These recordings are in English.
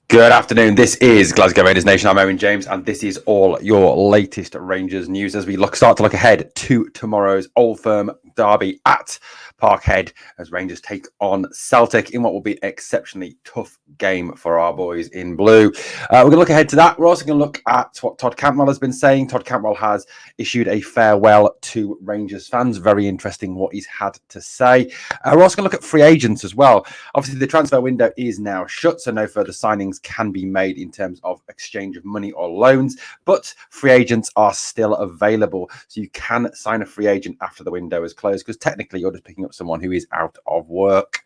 Good afternoon. This is Glasgow Rangers Nation. I'm Owen James, and this is all your latest Rangers news as we start to look ahead to tomorrow's Old Firm derby at Parkhead as Rangers take on Celtic in what will be an exceptionally tough game for our boys in blue. We're going to look ahead to that. We're also going to look at what Todd Cantwell has been saying. Todd Cantwell has issued a farewell to Rangers fans. Very interesting what he's had to say. We're also going to look at free agents as well. Obviously, the transfer window is now shut, so no further signings can be made in terms of exchange of money or loans, but free agents are still available. So you can sign a free agent after the window is closed because technically you're just picking up someone who is out of work,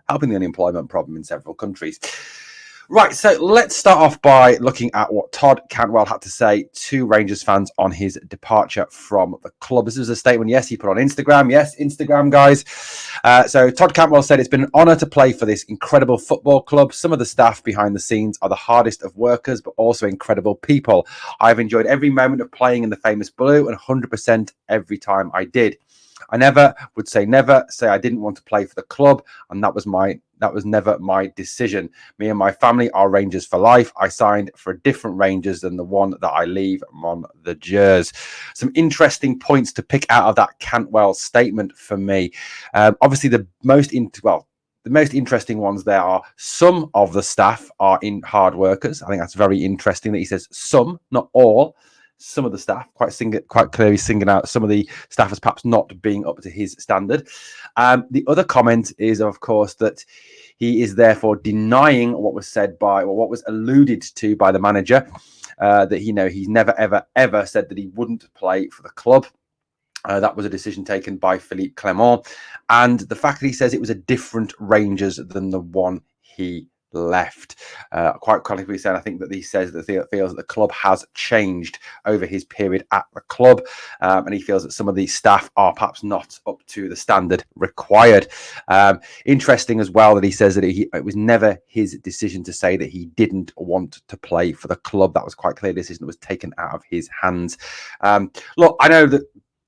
helping the unemployment problem in several countries. Right, so let's start off by looking at what Todd Cantwell had to say to Rangers fans on his departure from the club. This was a statement, yes, he put on Instagram. Yes, Instagram, guys. So Todd Cantwell said, "It's been an honour to play for this incredible football club. Some of the staff behind the scenes are the hardest of workers, but also incredible people. I've enjoyed every moment of playing in the famous blue and 100% every time I did. I never would say never, say I didn't want to play for the club, and that was never my decision. Me and my family are Rangers for life. I signed for a different Rangers than the one that I leave on the Jers." Some interesting points to pick out of that Cantwell statement for me. Obviously, the most interesting ones there are some of the staff are hard workers. I think that's very interesting that he says some, not all. Some of the staff, quite clearly singling out some of the staff as perhaps not being up to his standard. The other comment is, of course, that he is therefore denying what was said what was alluded to by the manager, that he's never ever said that he wouldn't play for the club. That was a decision taken by Philippe Clement, and the fact that he says it was a different Rangers than the one he left. Quite clearly said, I think that he says that he feels that the club has changed over his period at the club, and he feels that some of the staff are perhaps not up to the standard required. Interesting as well that he says that it was never his decision to say that he didn't want to play for the club. That was quite clear. A decision that was taken out of his hands. Look, I know that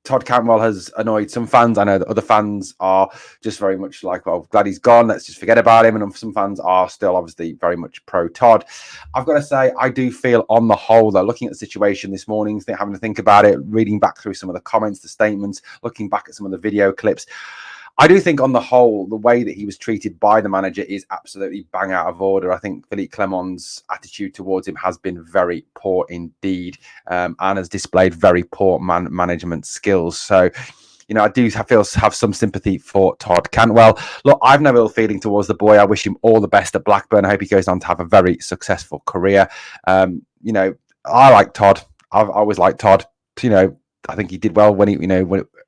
Todd Cantwell has annoyed some fans. I know that other fans are just very much like, well, glad he's gone. Let's just forget about him. And some fans are still obviously very much pro Todd. I've got to say, I do feel on the whole, though, looking at the situation this morning, having to think about it, reading back through some of the comments, the statements, looking back at some of the video clips, I do think on the whole, the way that he was treated by the manager is absolutely bang out of order. I think Philippe Clement's attitude towards him has been very poor indeed, and has displayed very poor management skills. So, I do have some sympathy for Todd Cantwell. Look, I've no ill feeling towards the boy. I wish him all the best at Blackburn. I hope he goes on to have a very successful career. I like Todd. I've always liked Todd. I think he did well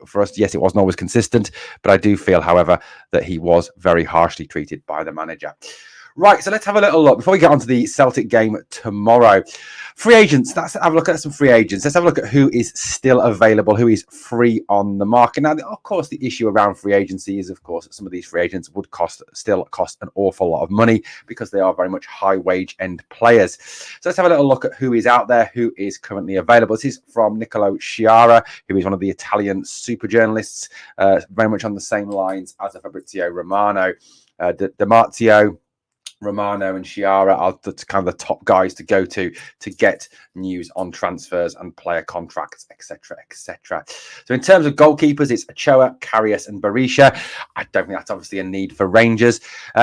for us. Yes, it wasn't always consistent, but I do feel, however, that he was very harshly treated by the manager. Right, so let's have a little look before we get on to the Celtic game tomorrow. Free agents. Let's have a look at some free agents. Let's have a look at who is still available, who is free on the market. Now, of course, the issue around free agency is, of course, that some of these free agents would still cost an awful lot of money because they are very much high wage end players. So let's have a little look at who is out there, who is currently available. This is from Niccolò Sciarra, who is one of the Italian super journalists, very much on the same lines as Fabrizio Romano. Damartio, Romano and Sciarra are kind of the top guys to go to get news on transfers and player contracts, etc., etc. So in terms of goalkeepers, it's Ochoa, Karius and Berisha. I don't think that's obviously a need for Rangers.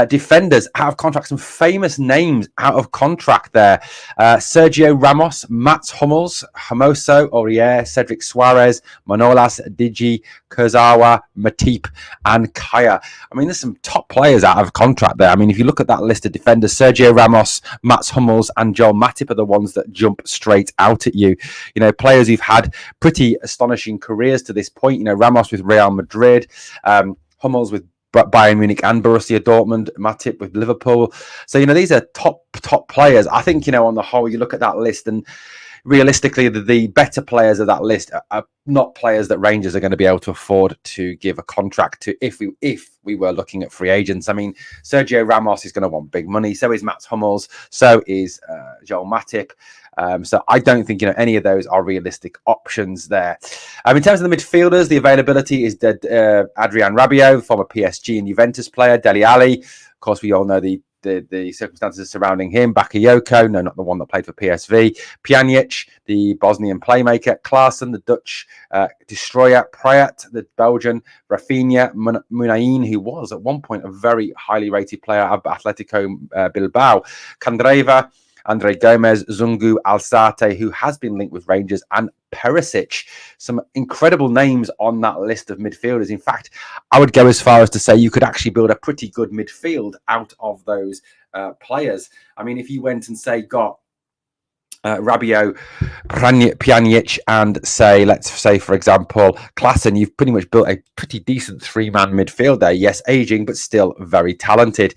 Defenders out of contract, some famous names out of contract there. Sergio Ramos, Mats Hummels, Hermoso, Aurier, Cedric Suarez, Manolas, Digi, Kurzawa, Matip and Kaya. I mean, there's some top players out of contract there. I mean, if you look at that list of defenders, Sergio Ramos, Mats Hummels and Joel Matip are the ones that jump straight out at you. Players who've had pretty astonishing careers to this point. Ramos with Real Madrid, Hummels with Bayern Munich and Borussia Dortmund, Matip with Liverpool. So, these are top players. I think, on the whole, you look at that list and realistically, the better players of that list are not players that Rangers are going to be able to afford to give a contract to if we were looking at free agents. I mean, Sergio Ramos is going to want big money. So is Mats Hummels. So is Joel Matip. So I don't think any of those are realistic options there. In terms of the midfielders, the availability is Adrian Rabiot, former PSG and Juventus player, Dele Alli. Of course, we all know the the circumstances surrounding him. Bakayoko, no, not the one that played for PSV. Pjanic, the Bosnian playmaker. Klaassen, the Dutch destroyer. Prayat, the Belgian. Rafinha, Munain, who was at one point a very highly rated player at Atletico Bilbao. Candreva, Andre Gomez, Zungu, Alzate, who has been linked with Rangers, and Perisic. Some incredible names on that list of midfielders. In fact, I would go as far as to say you could actually build a pretty good midfield out of those players. I mean, if you went and say got Rabiot, Pjanic, and let's say, for example, Klaassen, you've pretty much built a pretty decent three-man midfield there. Yes, aging, but still very talented.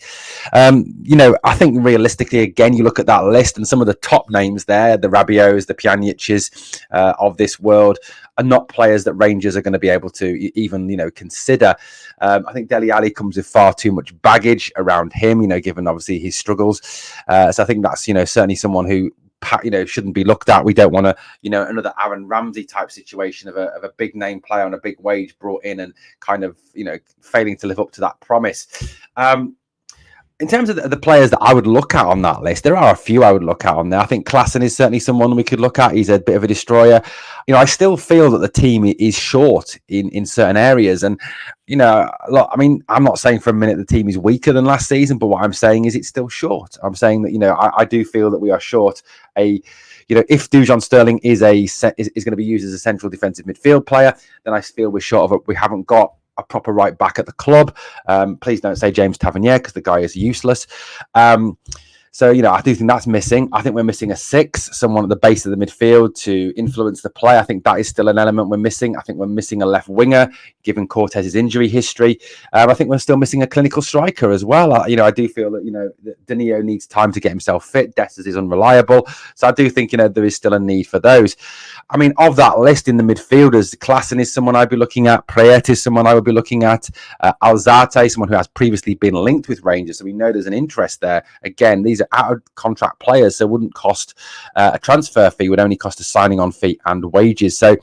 I think realistically, again, you look at that list and some of the top names there, the Rabiots, the Pjanics of this world, are not players that Rangers are going to be able to even, consider. I think Dele Alli comes with far too much baggage around him, given obviously his struggles. So I think that's, certainly someone who shouldn't be looked at. We don't want to, another Aaron Ramsey type situation of a big name player on a big wage brought in and kind of, failing to live up to that promise. In terms of the players that I would look at on that list, there are a few I would look at on there. I think Klaassen is certainly someone we could look at. He's a bit of a destroyer. I still feel that the team is short in certain areas. And, look, I mean, I'm not saying for a minute the team is weaker than last season, but what I'm saying is it's still short. I'm saying that, I do feel that we are short if Dujon Sterling is going to be used as a central defensive midfield player, then I feel we're short of we haven't got a proper right back at the club. Please don't say James Tavernier because the guy is useless. So, I do think that's missing. I think we're missing a six, someone at the base of the midfield to influence the play. I think that is still an element we're missing. I think we're missing a left winger, given Cortez's injury history. I think we're still missing a clinical striker as well. I do feel that, Danilo needs time to get himself fit. Dessers is unreliable. So I do think, there is still a need for those. I mean, of that list in the midfielders, Klaassen is someone I'd be looking at. Prayet is someone I would be looking at. Alzate, someone who has previously been linked with Rangers. So we know there's an interest there. Again, these are out of contract players, so wouldn't cost a transfer fee, would only cost a signing on fee and wages. So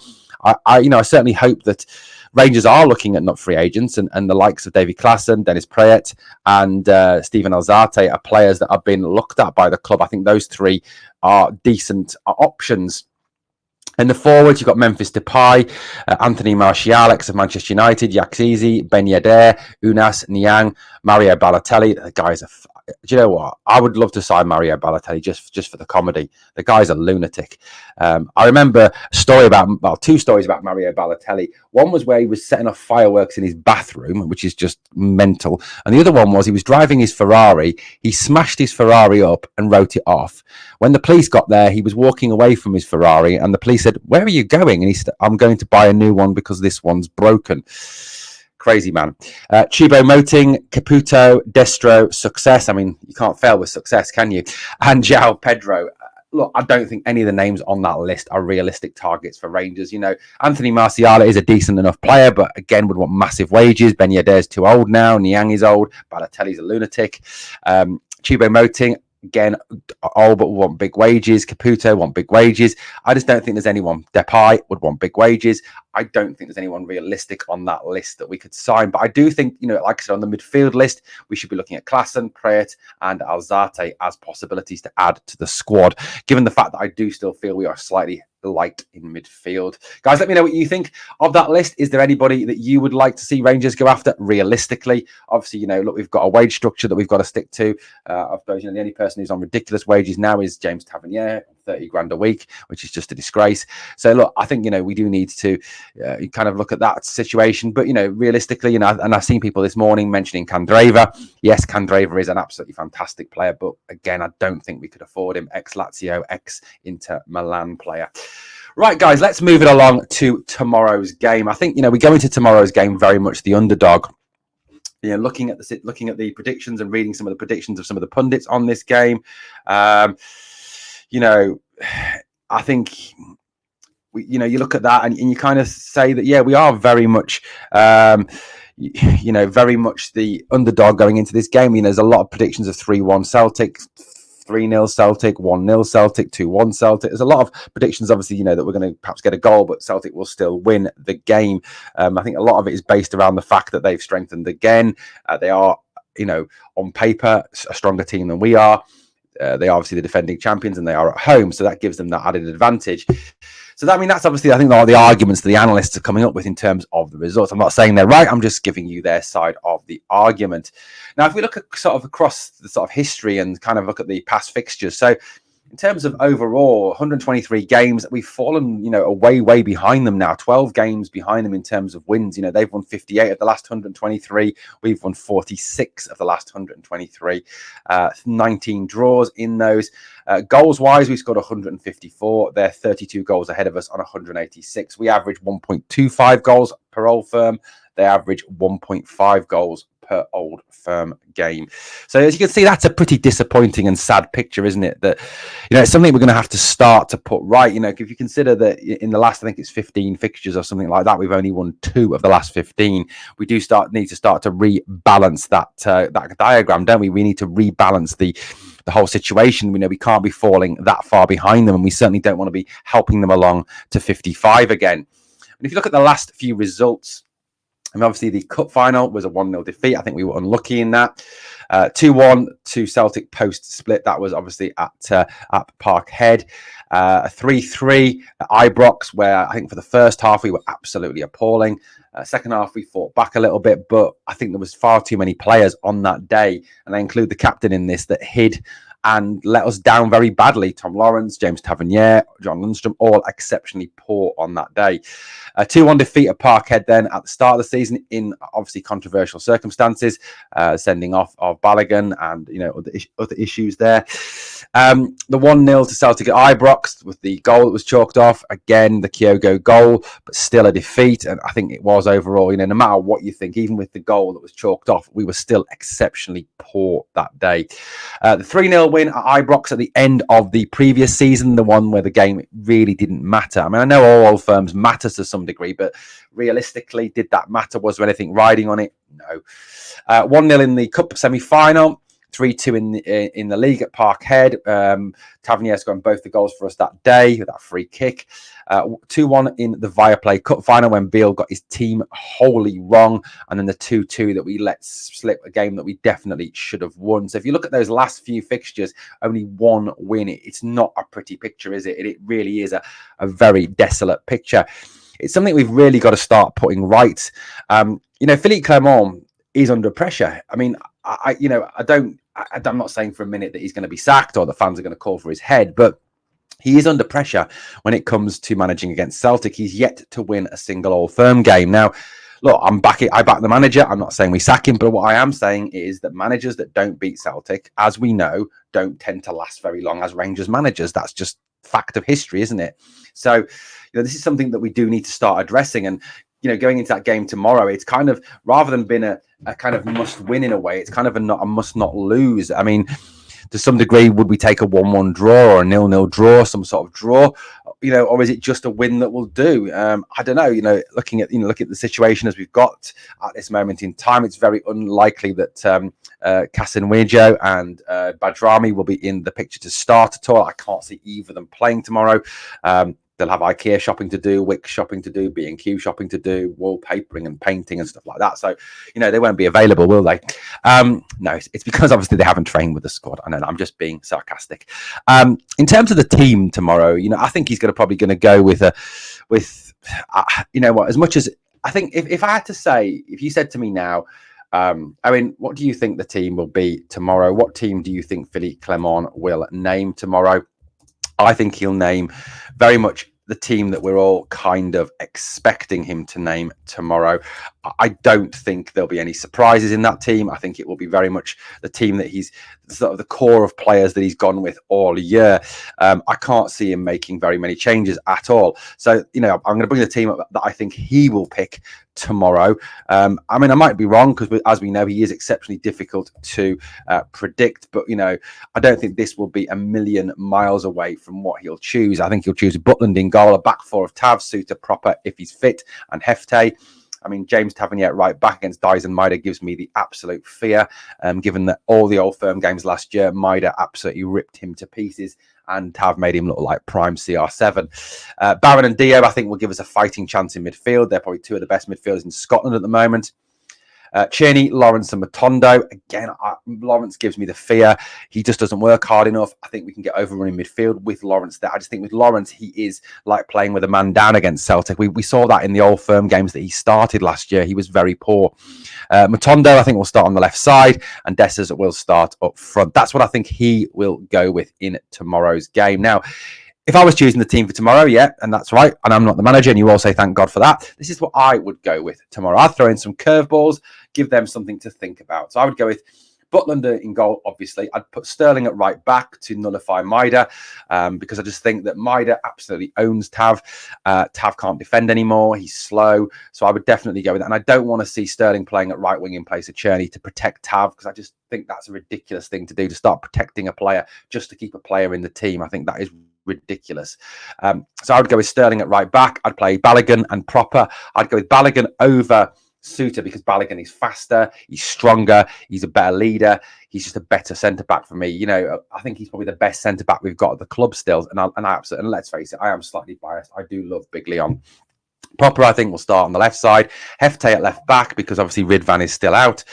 I certainly hope that Rangers are looking at not free agents and the likes of David Klaassen, Dennis Prayet, and Steven Alzate are players that have been looked at by the club. I think those three are decent options. In the forwards, you've got Memphis Depay, Anthony Martial, ex of Manchester United, Yaxizi, Ben Yedder, Unas, Niang, Mario Balotelli. The guys are... Do you know what? I would love to sign Mario Balotelli just for the comedy. The guy's a lunatic. I remember two stories about Mario Balotelli. One was where he was setting off fireworks in his bathroom, which is just mental. And the other one was he was driving his Ferrari. He smashed his Ferrari up and wrote it off. When the police got there, he was walking away from his Ferrari and the police said, "Where are you going?" And he said, "I'm going to buy a new one because this one's broken." Crazy man. Choupo-Moting, Caputo, Destro, Success. I mean, you can't fail with Success, can you? And João Pedro. Look, I don't think any of the names on that list are realistic targets for Rangers. Anthony Martial is a decent enough player, but again, would want massive wages. Ben Yedder's too old now. Niang is old. Balotelli's a lunatic. Choupo-Moting, again, old but want big wages. Caputo want big wages. I just don't think there's anyone. Depay would want big wages. I don't think there's anyone realistic on that list that we could sign. But I do think, like I said, on the midfield list, we should be looking at Klaassen, Prayet, and Alzate as possibilities to add to the squad, given the fact that I do still feel we are slightly light in midfield. Guys, let me know what you think of that list. Is there anybody that you would like to see Rangers go after realistically? Obviously, look, we've got a wage structure that we've got to stick to. I suppose, the only person who's on ridiculous wages now is James Tavernier, 30 grand a week, which is just a disgrace. So look, I think, we do need to kind of look at that situation. But, realistically, and I've seen people this morning mentioning Candreva. Yes, Candreva is an absolutely fantastic player. But again, I don't think we could afford him. Ex-Lazio, ex-Inter Milan player. Right, guys, let's move it along to tomorrow's game. I think, we go into tomorrow's game very much the underdog. Looking at the predictions and reading some of the predictions of some of the pundits on this game. I think, you look at that and you kind of say that, yeah, we are very much, very much the underdog going into this game. There's a lot of predictions of 3-1 Celtic, 3-0 Celtic, 1-0 Celtic, 2-1 Celtic. There's a lot of predictions, obviously, that we're going to perhaps get a goal, but Celtic will still win the game. I think a lot of it is based around the fact that they've strengthened again. They are on paper, a stronger team than we are. They are obviously the defending champions and they are at home, so that gives them that added advantage. So that's obviously, I think, all the arguments that the analysts are coming up with in terms of the results. I'm not saying they're right. I'm just giving you their side of the argument. Now, if we look at sort of across the sort of history and kind of look at the past fixtures, so in terms of overall 123 games, we've fallen, way behind them now. 12 games behind them in terms of wins. They've won 58 of the last 123. We've won 46 of the last 123. 19 draws in those. Goals wise, we scored 154. They're 32 goals ahead of us on 186. We average 1.25 goals per Old Firm. They average 1.5 goals per Old Firm game. So as you can see, that's a pretty disappointing and sad picture, isn't it? That it's something we're going to have to start to put right. If you consider that in the last, I think it's 15 fixtures or something like that, we've only won 2 of the last 15. We do need to start to rebalance that diagram, don't we? We need to rebalance the whole situation. We can't be falling that far behind them, and we certainly don't want to be helping them along to 55 again. And if you look at the last few results, and obviously the cup final was a 1-0 defeat. I think we were unlucky in that. 2-1 to Celtic post split. That was obviously at Parkhead. 3-3 at Ibrox, where I think for the first half we were absolutely appalling. Second half we fought back a little bit, but I think there was far too many players on that day, and I include the captain in this, that hid and let us down very badly. Tom Lawrence, James Tavernier, John Lundstrom, all exceptionally poor on that day. 2-1 defeat at Parkhead then at the start of the season in obviously controversial circumstances, sending off of Balogun and other issues there. The 1-0 to Celtic at Ibrox with the goal that was chalked off. Again, the Kyogo goal, but still a defeat. And I think it was overall, no matter what you think, even with the goal that was chalked off, we were still exceptionally poor that day. The 3-0 win at Ibrox at the end of the previous season, the one where the game really didn't matter. I mean, I know all Old Firms matter to some degree, but realistically, did that matter? Was there anything riding on it? No. 1-0 in the Cup semi-final. 3-2 in the league at Parkhead. Tavernier scoring both the goals for us that day with that free kick. 2-1 in the Viaplay Cup final when Beale got his team wholly wrong, and then the 2-2 that we let slip, a game that we definitely should have won. So if you look at those last few fixtures, only one win. It's not a pretty picture, is it? It really is a very desolate picture. It's something we've really got to start putting right. Philippe Clement is under pressure. I mean, I'm not saying for a minute that he's going to be sacked or the fans are going to call for his head, but he is under pressure when it comes to managing against Celtic. He's yet to win a single Old Firm game. Now, look, I back the manager. I'm not saying we sack him, but what I am saying is that managers that don't beat Celtic, as we know, don't tend to last very long as Rangers managers. That's just fact of history, isn't it? So, this is something that we do need to start addressing. And going into that game tomorrow, it's kind of, rather than being a kind of must win in a way, it's kind of a must not lose. I mean, to some degree, would we take a 1-1 draw or a 0-0 draw, some sort of draw, or is it just a win that will do? I don't know. Looking at the situation as we've got at this moment in time, it's very unlikely that Casanwejo and Badrami will be in the picture to start at all. I can't see either of them playing tomorrow. They'll have IKEA shopping to do, Wick shopping to do, B&Q shopping to do, wallpapering and painting and stuff like that. So, they won't be available, will they? No, it's because obviously they haven't trained with the squad. I know, I'm just being sarcastic. In terms of the team tomorrow, I think he's probably going to go with as much as I think if I had to say, if you said to me now, what do you think the team will be tomorrow? What team do you think Philippe Clement will name tomorrow? I think he'll name very much the team that we're all kind of expecting him to name tomorrow. I don't think there'll be any surprises in that team. I think it will be very much the team that he's sort of the core of players that he's gone with all year. I can't see him making very many changes at all. So, I'm going to bring the team up that I think he will pick tomorrow. I might be wrong because, as we know, he is exceptionally difficult to predict. But, I don't think this will be a million miles away from what he'll choose. I think he'll choose Butland in goal, a back four of Tav, Suter, Proper if he's fit, and Hefte. James Tavernier at right back against Dyson Maida gives me the absolute fear, given that all the Old Firm games last year, Maida absolutely ripped him to pieces and Tav made him look like prime CR7. Barron and Dio, I think, will give us a fighting chance in midfield. They're probably two of the best midfielders in Scotland at the moment. Cheney, Lawrence and Matondo. Again, Lawrence gives me the fear. He just doesn't work hard enough. I think we can get overrun in midfield with Lawrence there. I just think with Lawrence, he is like playing with a man down against Celtic. We saw that in the Old Firm games that he started last year. He was very poor. Matondo, I think, will start on the left side, and Dessers will start up front. That's what I think he will go with in tomorrow's game. Now, if I was choosing the team for tomorrow, yeah, and that's right, and I'm not the manager, and you all say thank God for that, this is what I would go with tomorrow. I'd throw in some curveballs, give them something to think about. So I would go with Butlander in goal, obviously. I'd put Sterling at right back to nullify Maida, because I just think that Maida absolutely owns Tav. Tav can't defend anymore. He's slow. So I would definitely go with that. And I don't want to see Sterling playing at right wing in place of Cherney to protect Tav, because I just think that's a ridiculous thing to do, to start protecting a player just to keep a player in the team. I think that is ridiculous. So I would go with Sterling at right back. I'd play Balogun and Proper. I'd go with Balogun over Suter because Balogun is faster, he's stronger, he's a better leader, he's just a better centre back for me. You know, I think he's probably the best centre back we've got at the club still. And I absolutely, and let's face it, I am slightly biased. I do love Big Leon. Proper, I think, will start on the left side. Hefte at left back because obviously Ridvan is still out.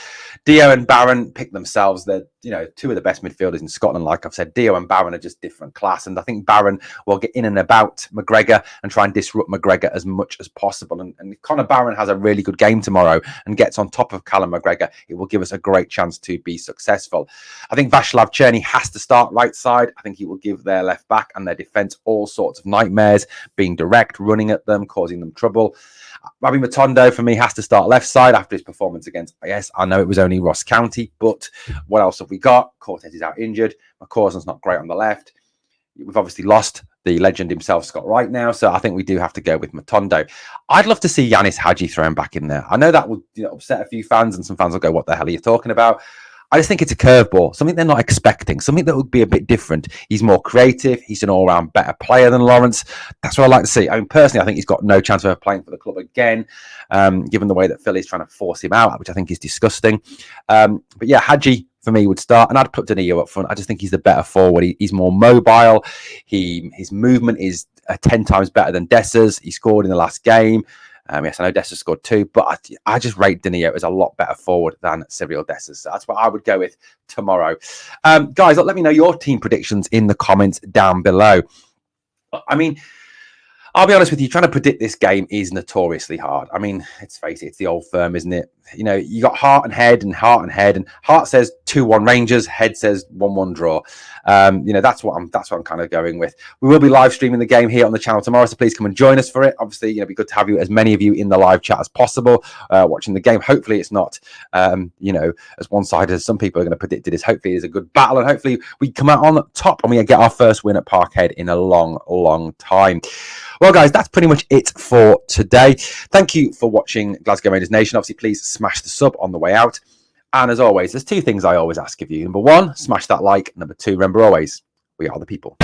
Dio and Barron pick themselves. They're, you know, two of the best midfielders in Scotland. Like I've said, Dio and Barron are just different class. And I think Barron will get in and about McGregor and try and disrupt McGregor as much as possible. And if Conor Barron has a really good game tomorrow and gets on top of Callum McGregor, it will give us a great chance to be successful. I think Václav Černý has to start right side. I think he will give their left back and their defence all sorts of nightmares, being direct, running at them, causing them trouble. Rabbi Matondo, for me, has to start left side after his performance against, yes, I know it was only Ross County, but what else have we got? Cortez is out injured. McCausland's not great on the left. We've obviously lost the legend himself, Scott Wright, now, so I think we do have to go with Matondo. I'd love to see Yanis Hadji thrown back in there. I know that would, you know, upset a few fans, and some fans will go, what the hell are you talking about? I just think it's a curveball, something they're not expecting, something that would be a bit different. He's more creative. He's an all-round better player than Lawrence. That's what I like to see. I mean, personally, I think he's got no chance of playing for the club again, given the way that Philly's trying to force him out, which I think is disgusting. But yeah, Hadji, for me, would start, and I'd put Danilo up front. I just think he's the better forward. He's more mobile. His movement is 10 times better than Dessers. He scored in the last game. Yes, I know Dessers scored 2, but I just rate Danilo as a lot better forward than Cyril Dessers. So that's what I would go with tomorrow. Guys, let me know your team predictions in the comments down below. I mean, I'll be honest with you, trying to predict this game is notoriously hard. I mean, let's face it, it's the Old Firm, isn't it? You know, you got heart and head, and heart says 2-1 Rangers, head says 1-1 draw. You know, that's what I'm kind of going with. We will be live streaming the game here on the channel tomorrow, so please come and join us for it. Obviously, you know, it'd be good to have you, as many of you, in the live chat as possible, watching the game. Hopefully it's not you know, as one-sided as some people are going to predict it is. Hopefully it's a good battle, and hopefully we come out on top and we get our first win at Parkhead in a long time. Well, guys, that's pretty much it for today. Thank you for watching Glasgow Rangers Nation. Obviously, please smash the sub on the way out. And as always, there's 2 things I always ask of you. Number 1, smash that like. Number 2, remember always, we are the people.